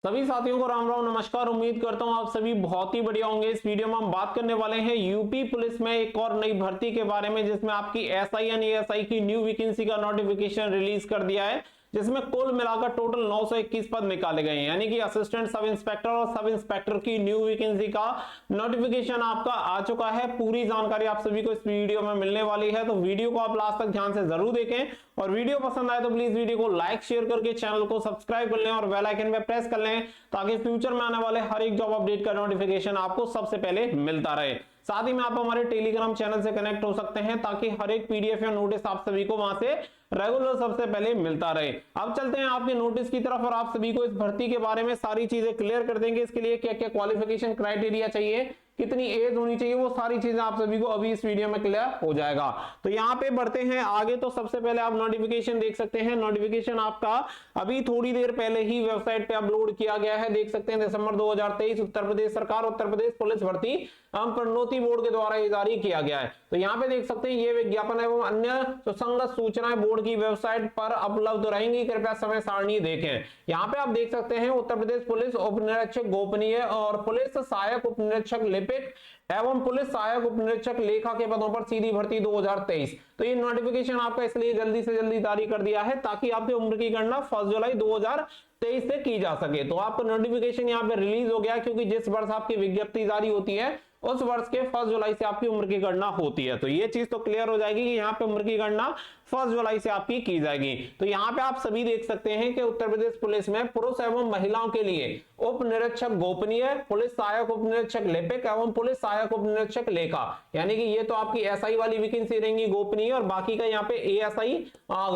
सभी साथियों को राम राम नमस्कार। उम्मीद करता हूं आप सभी बहुत ही बढ़िया होंगे। इस वीडियो में हम बात करने वाले हैं यूपी पुलिस में एक और नई भर्ती के बारे में, जिसमें आपकी एसआई यानी एएसआई की न्यू वैकेंसी का नोटिफिकेशन रिलीज कर दिया है, जिसमें कुल मिलाकर टोटल 921 पद निकाले गए हैं। यानी कि असिस्टेंट सब इंस्पेक्टर और सब इंस्पेक्टर की न्यू वैकेंसी का नोटिफिकेशन आपका आ चुका है। पूरी जानकारी आप सभी को इस वीडियो में मिलने वाली है, तो वीडियो को आप लास्ट तक ध्यान से जरूर देखें। और वीडियो पसंद आए तो प्लीज वीडियो को लाइक शेयर करके चैनल को सब्सक्राइब कर लें और बेल आइकन पे प्रेस कर लें, ताकि फ्यूचर में आने वाले हर एक जॉब अपडेट का नोटिफिकेशन आपको सबसे पहले मिलता रहे। साथ ही में आप हमारे टेलीग्राम चैनल से कनेक्ट हो सकते हैं, ताकि हर एक पीडीएफ या नोटिस आप सभी को वहां से रेगुलर सबसे पहले मिलता रहे। अब चलते हैं आपके नोटिस की तरफ और आप सभी को इस भर्ती के बारे में सारी चीजें क्लियर कर देंगे। इसके लिए क्या क्या क्वालिफिकेशन क्राइटेरिया चाहिए, कितनी एज होनी चाहिए, वो सारी चीजें आप सभी को अभी इस वीडियो में क्लियर हो जाएगा। तो यहाँ पे बढ़ते हैं आगे। तो सबसे पहले आप नोटिफिकेशन देख सकते हैं। नोटिफिकेशन आपका अभी थोड़ी देर पहले ही वेबसाइट पे अपलोड किया गया है, देख सकते हैं। दिसंबर 2023 उत्तर प्रदेश सरकार, उत्तर प्रदेश पुलिस भर्ती एवं प्रोन्नति बोर्ड के द्वारा ये जारी किया गया है। तो यहाँ पे देख सकते हैं ये विज्ञापन एवं अन्य सुसंगत सूचनाएं बोर्ड की वेबसाइट पर उपलब्ध रहेंगी, कृपया समय सारणी देखें। यहाँ पे आप देख सकते हैं उत्तर प्रदेश पुलिस उप निरीक्षक गोपनीय और पुलिस सहायक उप निरीक्षक लिपिक एवं पुलिस सहायक उप निरीक्षक लेखा के पदों पर सीधी भर्ती 2023। तो ये नोटिफिकेशन आपका इसलिए जल्दी से जल्दी जारी कर दिया है, ताकि आपकी उम्र की गणना 1 जुलाई 2023 से की जा सके। तो आपका नोटिफिकेशन यहाँ पे रिलीज हो गया, क्योंकि जिस वर्ष आपकी विज्ञप्ति जारी होती है उस वर्ष के 1 जुलाई से आपकी उम्र की गणना होती है। तो ये चीज तो क्लियर हो जाएगी कि यहाँ पे उम्र की गणना 1 जुलाई से आपकी की जाएगी। तो यहाँ पे आप सभी देख सकते हैं कि उत्तर प्रदेश पुलिस में पुरुष एवं महिलाओं के लिए उप निरीक्षक गोपनीय, पुलिस सहायक उप निरीक्षक लिपिक एवं पुलिस सहायक उप निरीक्षक लेखा, यानी कि ये तो आपकी एसआई वाली वैकेंसी रहेंगी गोपनीय, और बाकी का यहाँ पे एएसआई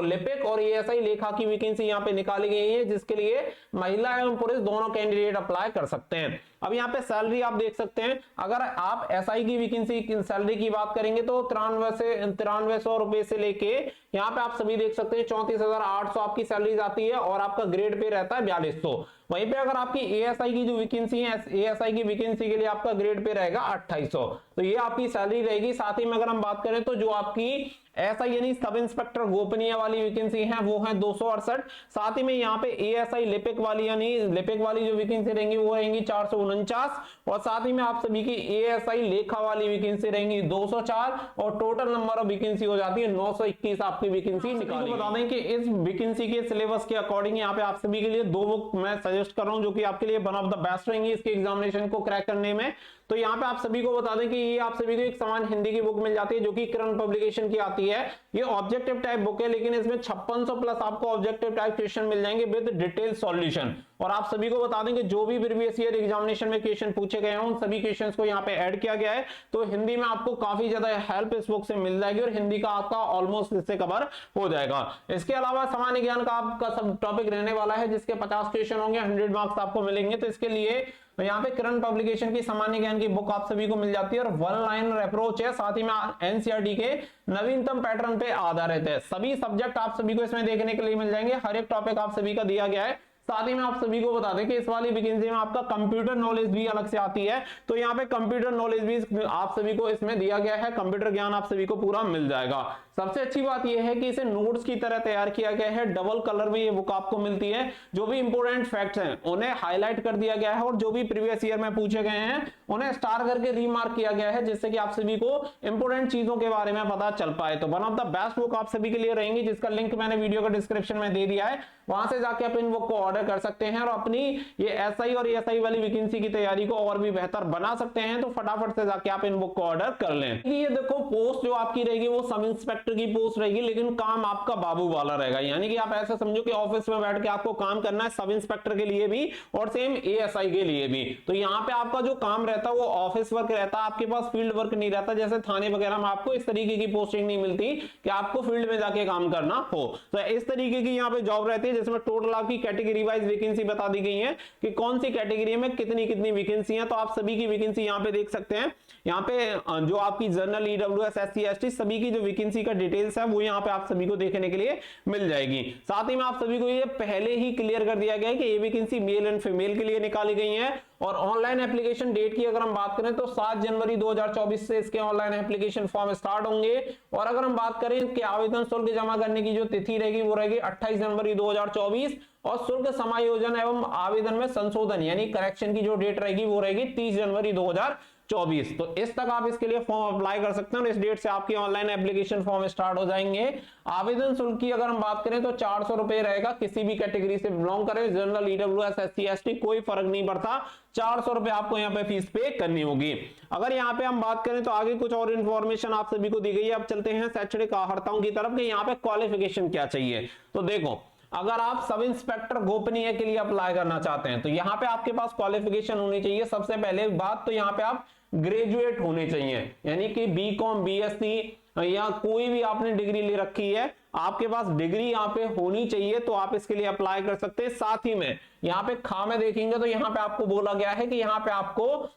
लिपिक और एएसआई लेखा की वैकेंसी यहाँ पे निकाली गई है, जिसके लिए महिला एवं पुरुष दोनों कैंडिडेट अप्लाई कर सकते हैं। अब यहाँ पे सैलरी आप देख सकते हैं। अगर आप एसआई की वैकेंसी सैलरी की बात करेंगे तो 9300 रुपए से लेके यहाँ पे आप सभी देख सकते हैं 34,800 आपकी सैलरी आती है, और आपका ग्रेड पे रहता है 4200। वहीं पे अगर आपकी एएसआई की जो वैकेंसी है, एएसआई की वैकेंसी के लिए आपका ग्रेड पे रहेगा 2800। तो ये आपकी सैलरी रहेगी। साथ ही में अगर हम बात करें तो जो आपकी एसआई यानी सब इंस्पेक्टर गोपनीय वाली वैकेंसी है वो है 268। साथ ही में यहाँ पे एएसआई लिपिक वाली यानी लिपिक वाली जो वैकेंसी रहेंगी वो रहेंगी 449, और साथ ही में आप सभी की एएसआई लेखा वाली वैकेंसी रहेंगी 204, और टोटल नंबर ऑफ वैकेंसी हो जाती है 921 आपकी वैकेंसी निकाली। बता दें कि इस वैकेंसी के सिलेबस के अकॉर्डिंग यहाँ पे आप सभी के लिए 2 बुक मैं सजेस्ट कर रहा हूँ, जो कि आपके लिए वन ऑफ द बेस्ट रहेंगी इसके एग्जामिनेशन को क्रैक करने में। तो यहाँ पे आप सभी को बता दें कि ये आप सभी को एक समान हिंदी की बुक मिल जाती है, जो कि किरण पब्लिकेशन की आती है। ये ऑब्जेक्टिव टाइप बुक है, लेकिन इसमें 5600 प्लस आपको ऑब्जेक्टिव टाइप क्वेश्चन मिल जाएंगे विद डिटेल सॉल्यूशन। और आप सभी को बता दें कि जो भी प्रीवियस ईयर एग्जामिनेशन में क्वेश्चन पूछे गए हैं उन सभी क्वेश्चंस को यहाँ पे ऐड किया गया है। तो हिंदी में आपको काफी ज्यादा हेल्प इस बुक से मिल जाएगी, और हिंदी का आपका ऑलमोस्ट इससे कवर हो जाएगा। इसके अलावा सामान्य ज्ञान का आपका सब टॉपिक रहने वाला है, जिसके 50 क्वेश्चन होंगे, 100 मार्क्स आपको मिलेंगे। तो इसके लिए यहाँ पे किरण पब्लिकेशन की सामान्य ज्ञान की बुक आप सभी को मिल जाती है, और 1 लाइनर अप्रोच है। साथ ही में एनसीईआरटी के नवीनतम पैटर्न पे आधारित है। सभी सब्जेक्ट आप सभी को इसमें देखने के लिए मिल जाएंगे, हर एक टॉपिक आप सभी का दिया गया है। साथ ही में आप सभी को बता दें कि इस वाली वैकेंसी में आपका कंप्यूटर नॉलेज भी अलग से आती है। तो यहाँ पे कंप्यूटर नॉलेज भी आप सभी को इसमें दिया गया है, कंप्यूटर ज्ञान आप सभी को पूरा मिल जाएगा। सबसे अच्छी बात यह है कि इसे नोट्स की तरह तैयार किया गया है, डबल कलर में ये बुक आपको मिलती है। जो भी इंपोर्टेंट फैक्ट्स हैं उन्हें हाईलाइट कर दिया गया है, और जो भी प्रीवियस ईयर में पूछे गए हैं उन्हें स्टार करके रीमार्क किया गया है, जिससे कि आप सभी को इंपोर्टेंट चीजों के बारे में पता चल पाए। तो one of the best book आप सभी के लिए रहेंगी, जिसका लिंक मैंने वीडियो के डिस्क्रिप्शन में दे दिया है। वहां से जाके आप इन बुक को ऑर्डर कर सकते हैं, और अपनी ये एसआई और एएसआई वाली वैकेंसी की तैयारी को और भी बेहतर बना सकते हैं। तो फटाफट से जाके आप इन बुक को ऑर्डर कर लें। ये देखो पोस्ट जो आपकी रहेगी वो सब इंस्पेक्टर की पोस्ट रहेगी, लेकिन काम आपका बाबू वाला रहेगा। यानी कि आप ऐसा समझो कि ऑफिस में बैठ के आपको काम करना है, सब इंस्पेक्टर के लिए भी और सेम एएसआई के लिए भी। तो यहाँ पे आपका जो काम रहता है वो ऑफिस वर्क रहता है, आपके पास फील्ड वर्क नहीं रहता। जैसे थाने वगैरह में आपको इस तरीके की पोस्टिंग नहीं मिलती कि आपको फील्ड में जाके काम करना हो। तो इस तरीके की यहाँ पे जॉब रहती है, जिसमें टोटल आपकी कैटेगरी वाइज वैकेंसी बता दी गई है कि कौन सी कैटेगरी में कितनी कितनी वैकेंसी है। तो आप सभी की वैकेंसी यहाँ पे देख सकते हैं। यहाँ पे जो आपकी जनरल, ईडब्ल्यूएस, एससी, एसटी सभी की जो वैकेंसी का डिटेल्स है वो यहाँ पे आप सभी को देखने के लिए मिल जाएगी। साथ ही में आप सभी को ये पहले ही क्लियर कर दिया गया है कि ये वैकेंसी मेल एंड फीमेल के लिए निकाली गई है। और ऑनलाइन एप्लीकेशन डेट की अगर हम बात करें तो 7 जनवरी 2024 से इसके ऑनलाइन एप्लीकेशन फॉर्म स्टार्ट होंगे। और अगर हम बात करें कि आवेदन शुल्क जमा करने की जो तिथि रहेगी वो रहेगी 28 जनवरी 2024 और शुल्क समायोजन एवं आवेदन में संशोधन यानी करेक्शन की जो डेट रहेगी वो रहेगी 30 जनवरी 2024। तो इस तक आप इसके लिए फॉर्म अप्लाई कर सकते हैं और इस डेट से आपकी ऑनलाइन एप्लीकेशन फॉर्म स्टार्ट हो जाएंगे। आवेदन शुल्क की अगर हम बात करें तो 400 रुपए रहेगा, किसी भी कैटेगरी से बिलोंग करें, जनरल, ईडब्ल्यूएस, एससी, एसटी, कोई फर्क नहीं पड़ता, 400 रुपए आपको यहाँ पे फीस पे करनी होगी। अगर यहाँ पे हम बात करें तो आगे कुछ और इन्फॉर्मेशन आप सभी को दी गई है। अब चलते हैं शैक्षणिक अर्हताओं की तरफ कि यहाँ पे क्वालिफिकेशन क्या चाहिए। तो देखो, अगर आप सब इंस्पेक्टर गोपनीय के लिए अप्लाई करना चाहते हैं तो यहाँ पे आपके पास क्वालिफिकेशन होनी चाहिए। सबसे पहले बात तो यहाँ पे आप ग्रेजुएट होने चाहिए, यानी कि बीकॉम, बीएससी या कोई भी आपने डिग्री ले रखी है, आपके पास डिग्री यहाँ पे होनी चाहिए तो आप इसके लिए अप्लाई कर सकते हैं। साथ ही में यहाँ पे में देखेंगे तो यहाँ पे आपको बोला गया है कि यहाँ पे आपको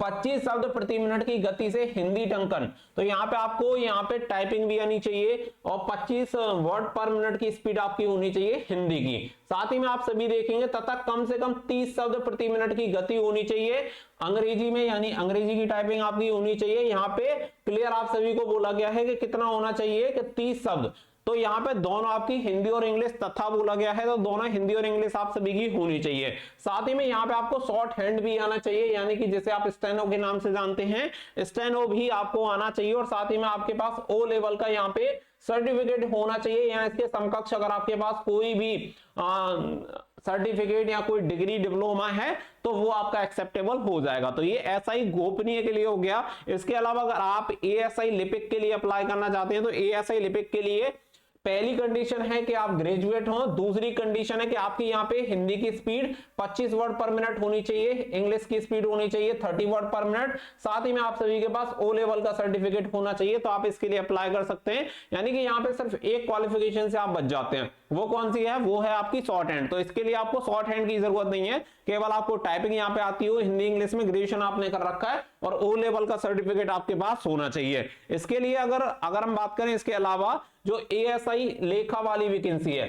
25 शब्द प्रति मिनट की गति से हिंदी टंकन, तो यहाँ पे आपको यहाँ पे टाइपिंग भी आनी चाहिए और 25 वर्ड पर मिनट की स्पीड आपकी होनी चाहिए हिंदी की। साथ ही में आप सभी देखेंगे तथा कम से कम 30 शब्द प्रति मिनट की गति होनी चाहिए अंग्रेजी में, यानी अंग्रेजी की टाइपिंग आपकी होनी चाहिए। यहाँ पे क्लियर आप सभी को बोला गया है कि कितना होना चाहिए कि 30 शब्द, तो यहाँ पे दोनों आपकी हिंदी और इंग्लिश तथा बोला गया है तो दोनों हिंदी और इंग्लिश आप सभी की होनी चाहिए। साथ ही में यहाँ पे आपको शॉर्ट हैंड भी आना चाहिए, यानी कि जिसे आप स्टेनो के नाम से जानते हैं, स्टेनो भी आपको आना चाहिए। और साथ ही में आपके पास ओ लेवल का यहाँ पे सर्टिफिकेट होना चाहिए या इसके समकक्ष अगर आपके पास कोई भी सर्टिफिकेट या कोई डिग्री, डिप्लोमा है तो वो आपका एक्सेप्टेबल हो जाएगा। तो ये एसआई गोपनीय के लिए हो गया। इसके अलावा अगर आप एएसआई लिपिक के लिए अप्लाई करना चाहते हैं तो एएसआई लिपिक के लिए पहली कंडीशन है कि आप ग्रेजुएट हो, दूसरी कंडीशन है कि आपकी यहाँ पे हिंदी की स्पीड 25 वर्ड पर मिनट होनी चाहिए, इंग्लिश की स्पीड होनी चाहिए 30 वर्ड पर मिनट, साथ ही में आप सभी के पास ओ लेवल का सर्टिफिकेट होना चाहिए तो आप इसके लिए अप्लाई कर सकते हैं। यानी कि यहाँ पे सिर्फ एक क्वालिफिकेशन से आप बच जाते हैं। वो कौन सी है? वो है आपकी शॉर्ट हैंड। तो इसके लिए आपको शॉर्ट हैंड की जरूरत नहीं है, केवल आपको टाइपिंग यहाँ पे आती हो, हिंदी इंग्लिश में ग्रेजुएशन आपने कर रखा है और ओ लेवल का सर्टिफिकेट आपके पास होना चाहिए। इसके लिए अगर हम बात करें इसके अलावा जो एएसआई लेखा वाली वैकेंसी है,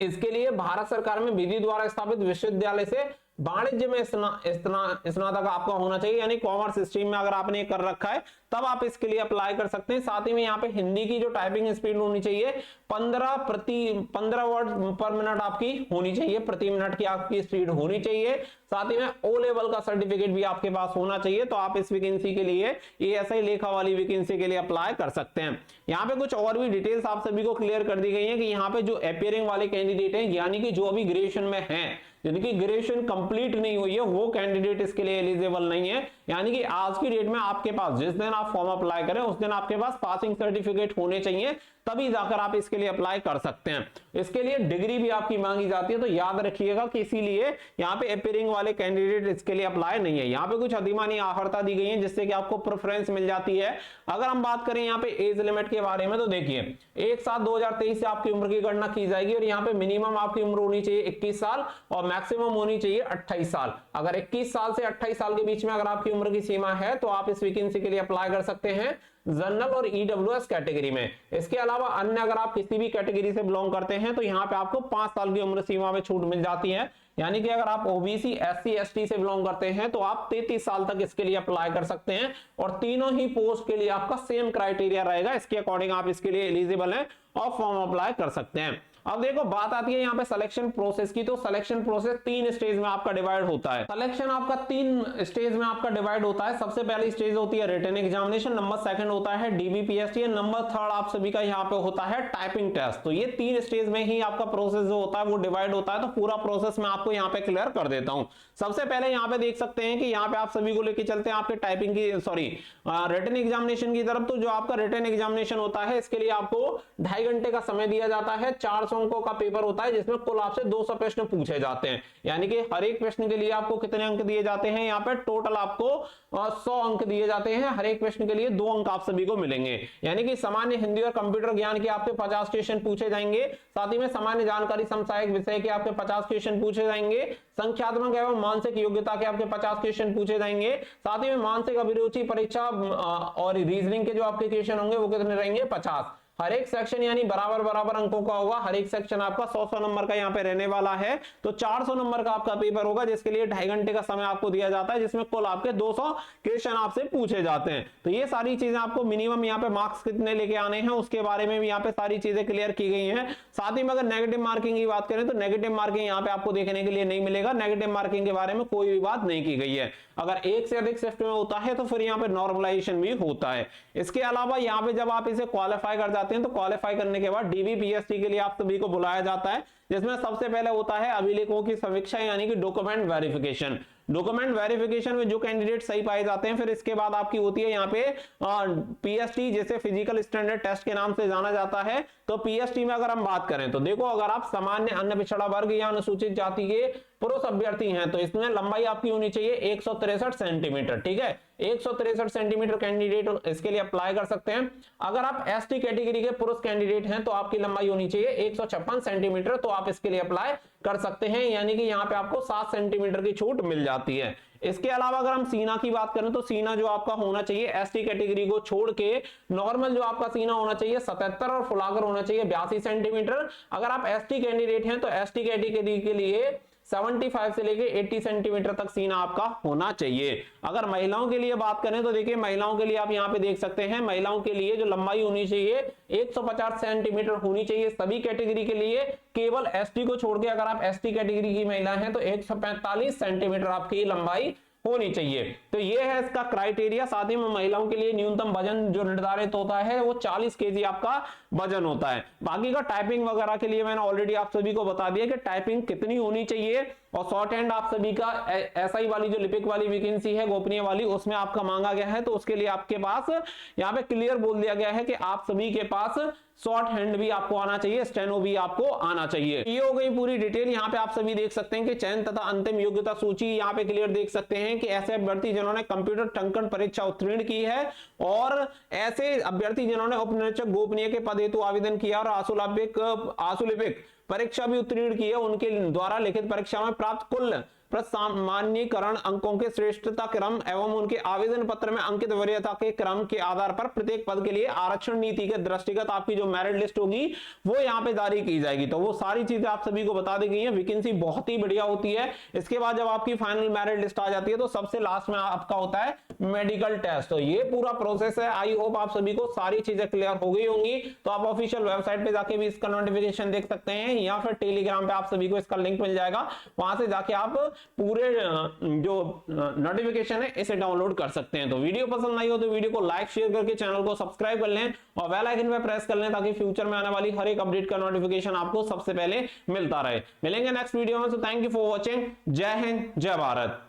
इसके लिए भारत सरकार में विधि द्वारा स्थापित विश्वविद्यालय से वाणिज्य में स्नातक आपका होना चाहिए, यानी कॉमर्स स्ट्रीम में अगर आपने कर रखा है तब आप इसके लिए अप्लाई कर सकते हैं। साथ ही में यहाँ पे हिंदी की जो टाइपिंग स्पीड होनी चाहिए 15 वर्ड पर मिनट आपकी होनी चाहिए, प्रति मिनट की आपकी स्पीड होनी चाहिए। साथ ही में ओ लेवल का सर्टिफिकेट भी आपके पास होना चाहिए। तो आप इस वैकेंसी के लिए एएसआई लेखा वाली वैकेंसी के लिए अप्लाई कर सकते हैं। यहाँ पे कुछ और भी डिटेल्स आप सभी को क्लियर कर दी गई है कि यहाँ पे जो अपियरिंग वाले कैंडिडेट हैं, यानी कि जो अभी ग्रेजुएशन में हैं, जिनकी ग्रेजुएशन कंप्लीट नहीं हुई है, वो कैंडिडेट इसके लिए एलिजिबल नहीं है। यानी कि आज की डेट में आपके पास जिस दिन आप फॉर्म अप्लाई करें उस दिन आपके पास पासिंग सर्टिफिकेट होने चाहिए, तभी जाकर आप इसके लिए अप्लाई कर सकते हैं। इसके लिए डिग्री भी आपकी मांगी जाती है, तो याद रखिएगा कि इसीलिए यहाँ पे अपियरिंग वाले कैंडिडेट इसके लिए अप्लाई नहीं है। यहाँ पे कुछ अधिमानी अर्हता दी गई है जिससे कि आपको प्रेफरेंस मिल जाती है। अगर हम बात करें यहाँ पे एज लिमिट के बारे में तो देखिए 1/7/2023 से आपकी उम्र की गणना की जाएगी और यहाँ पे मिनिमम आपकी उम्र होनी चाहिए 21 साल और मैक्सिमम होनी चाहिए 28 साल। अगर 21 साल से 28 साल के बीच में अगर आपकी उम्र की सीमा है तो आप इस वैकेंसी के लिए अप्लाई कर सकते हैं जनरल और ईडब्ल्यूएस कैटेगरी में। इसके अलावा अन्य अगर आप किसी भी कैटेगरी से बिलोंग करते हैं तो यहाँ पे आपको 5 साल की उम्र सीमा में छूट मिल जाती है। यानी कि अगर आप ओबीसी, एससी, एसटी से बिलोंग करते हैं तो आप 33 साल तक इसके लिए अप्लाई कर सकते हैं और तीनों ही पोस्ट के लिए आपका सेम क्राइटेरिया रहेगा। इसके अकॉर्डिंग आप इसके लिए एलिजिबल हैं और फॉर्म अप्लाई कर सकते हैं। अब देखो बात आती है यहाँ पे सिलेक्शन प्रोसेस की, तो सिलेक्शन प्रोसेस 3 स्टेज में आपका डिवाइड होता है। सिलेक्शन आपका 3 स्टेज में आपका डिवाइड होता है। सबसे पहली स्टेज होती है रिटन एग्जामिनेशन, नंबर 2 होता है डीबीपीएसटी, नंबर 3 आप सभी का यहाँ पे होता है टाइपिंग टेस्ट। तो ये 3 स्टेज में ही आपका प्रोसेस जो होता है वो डिवाइड होता है। तो पूरा प्रोसेस मैं आपको यहाँ पे क्लियर कर देता हूँ। सबसे पहले यहाँ पे देख सकते हैं कि यहाँ पे आप सभी को लेके चलते हैं आपके टाइपिंग की रिटन एग्जामिनेशन की तरफ। तो जो आपका रिटन एग्जामिनेशन होता है इसके लिए आपको 2.5 घंटे का समय दिया जाता है। 400 400 अंकों का पेपर होता है जिसमें कुल आपसे 200 प्रश्न पूछे जाते हैं, यानी कि हर एक प्रश्न के लिए आपको कितने अंक दिए जाते हैं, यहाँ पे टोटल आपको 100 अंक दिए जाते हैं। हर एक प्रश्न के लिए 2 अंक आप सभी को मिलेंगे, यानी कि सामान्य हिंदी और कंप्यूटर ज्ञान के आपके 50 क्वेश्चन पूछे जाएंगे। साथ ही में सामान्य जानकारी समसामयिक विषय के आपके 50 क्वेश्चन पूछे जाएंगे। संख्यात्मक एवं मानसिक योग्यता के आपके 50 क्वेश्चन पूछे जाएंगे। साथ ही में मानसिक अभिरुचि परीक्षा और रीजनिंग के जो आपके क्वेश्चन होंगे वो कितने रहेंगे, 50। हर एक सेक्शन यानी बराबर बराबर अंकों का होगा। हर एक सेक्शन आपका 100 नंबर का यहाँ पे रहने वाला है, तो 400 नंबर का आपका पेपर होगा, जिसके लिए 2.5 घंटे का समय आपको दिया जाता है, जिसमें कुल आपके 200 क्वेश्चन आपसे पूछे जाते हैं। तो ये सारी चीजें आपको मिनिमम यहाँ पे मार्क्स कितने लेके आने हैं उसके बारे में भी यहाँ पे सारी चीजें क्लियर की गई हैं। साथ ही में अगर नेगेटिव मार्किंग की बात करें तो नेगेटिव मार्किंग यहाँ पे आपको देखने के लिए नहीं मिलेगा। नेगेटिव मार्किंग के बारे में कोई भी बात नहीं की गई है। अगर एक से अधिक शिफ्ट में होता है तो फिर यहाँ पे नॉर्मलाइजेशन भी होता है। इसके अलावा यहाँ पे जब आप इसे क्वालिफाई कर जाते हैं तो क्वालिफाई करने के बाद डीबीपीएसटी के लिए आप सभी को बुलाया जाता है, जिसमें सबसे पहले होता है अभिलेखों की समीक्षा यानी कि डॉक्यूमेंट वेरिफिकेशन। डॉक्यूमेंट वेरिफिकेशन में जो कैंडिडेट सही पाए जाते हैं, फिर इसके बाद आपकी होती है यहाँ पे पीएसटी, जैसे फिजिकल स्टैंडर्ड टेस्ट के नाम से जाना जाता है। तो पीएसटी में अगर हम बात करें तो देखो, अगर आप सामान्य अन्य पिछड़ा वर्ग या अनुसूचित जाति के पुरुष अभ्यर्थी हैं तो इसमें लंबाई आपकी होनी चाहिए 163 सेंटीमीटर। ठीक है, 163 सेंटीमीटर कैंडिडेट इसके लिए अप्लाई कर सकते हैं। अगर आप एसटी कैटेगरी के पुरुष कैंडिडेट हैं तो आपकी लंबाई होनी चाहिए 156 सेंटीमीटर, तो आप इसके लिए अप्लाई कर सकते हैं, यानी कि यहाँ पे आपको 7 सेंटीमीटर की छूट मिल जाती है। इसके अलावा अगर हम सीना की बात करें तो सीना जो आपका होना चाहिए एसटी कैटेगरी को छोड़ के नॉर्मल जो आपका सीना होना चाहिए 77 और फुलाकर होना चाहिए 82 सेंटीमीटर। अगर आप एसटी कैंडिडेट हैं तो एसटी कैटेगरी के लिए 75 से लेके 80 सेंटीमीटर तक सीना आपका होना चाहिए। अगर महिलाओं के लिए बात करें तो देखिए, महिलाओं के लिए आप यहाँ पे देख सकते हैं, महिलाओं के लिए जो लंबाई होनी चाहिए 150 सेंटीमीटर होनी चाहिए सभी कैटेगरी के लिए। केवल एसटी को छोड़ के अगर आप एसटी कैटेगरी की महिला हैं तो 145 सेंटीमीटर आपकी लंबाई होनी चाहिए। तो ये है इसका क्राइटेरिया। साथ ही में महिलाओं के लिए न्यूनतम वजन जो निर्धारित होता है वो 40 केजी आपका वजन होता है। बाकी का टाइपिंग वगैरह के लिए मैंने ऑलरेडी आप सभी को बता दिया कि टाइपिंग कितनी होनी चाहिए। और शॉर्ट हैंड आप सभी का एसआई वाली जो लिपिक वाली वैकेंसी है गोपनीय वाली, उसमें आपका मांगा गया है, तो उसके लिए आपके पास यहाँ पे क्लियर बोल दिया गया है कि आप सभी के पास शॉर्ट हैंड भी आपको आना चाहिए, स्टेनो भी आपको आना चाहिए। ये हो गई पूरी डिटेल। यहाँ पे आप सभी देख सकते हैं कि चयन तथा अंतिम योग्यता सूची यहाँ पे क्लियर देख सकते हैं कि ऐसे अभ्यर्थी जिन्होंने कंप्यूटर टंकन परीक्षा उत्तीर्ण की है और ऐसे अभ्यर्थी जिन्होंने उपनिरीक्षक गोपनीय के पद हेतु आवेदन किया और आशुलिपिक परीक्षा भी उत्तीर्ण की है, उनके द्वारा लिखित परीक्षा में प्राप्त कुल प्रसामान्यीकरण अंकों के श्रेष्ठता क्रम एवं उनके आवेदन पत्र में अंकित वरीयता के क्रम के आधार पर प्रत्येक पद के लिए आरक्षण नीति के दृष्टिगत आपकी जो मेरिट लिस्ट होगी वो यहाँ पे जारी की जाएगी। तो वो सारी चीजें आप सभी को बता दी गई है। वैकेंसी बहुत ही बढ़िया होती है। इसके बाद जब आपकी फाइनल मेरिट लिस्ट आ जाती है तो सबसे लास्ट में आपका होता है मेडिकल टेस्ट। तो ये पूरा प्रोसेस है। आई होप आप सभी को सारी चीजें क्लियर हो गई होंगी। तो आप ऑफिशियल वेबसाइट पे जाके भी इसका नोटिफिकेशन देख सकते हैं या फिर टेलीग्राम पे आप सभी को इसका लिंक मिल जाएगा, वहां से जाके आप पूरे जो नोटिफिकेशन है इसे डाउनलोड कर सकते हैं। तो वीडियो पसंद आई हो तो वीडियो को लाइक शेयर करके चैनल को सब्सक्राइब कर लें और बेल आइकन पे प्रेस कर लें ताकि फ्यूचर में आने वाली हर एक अपडेट का नोटिफिकेशन आपको सबसे पहले मिलता रहे। मिलेंगे नेक्स्ट वीडियो में। तो थैंक यू फॉर वॉचिंग। जय हिंद, जय भारत।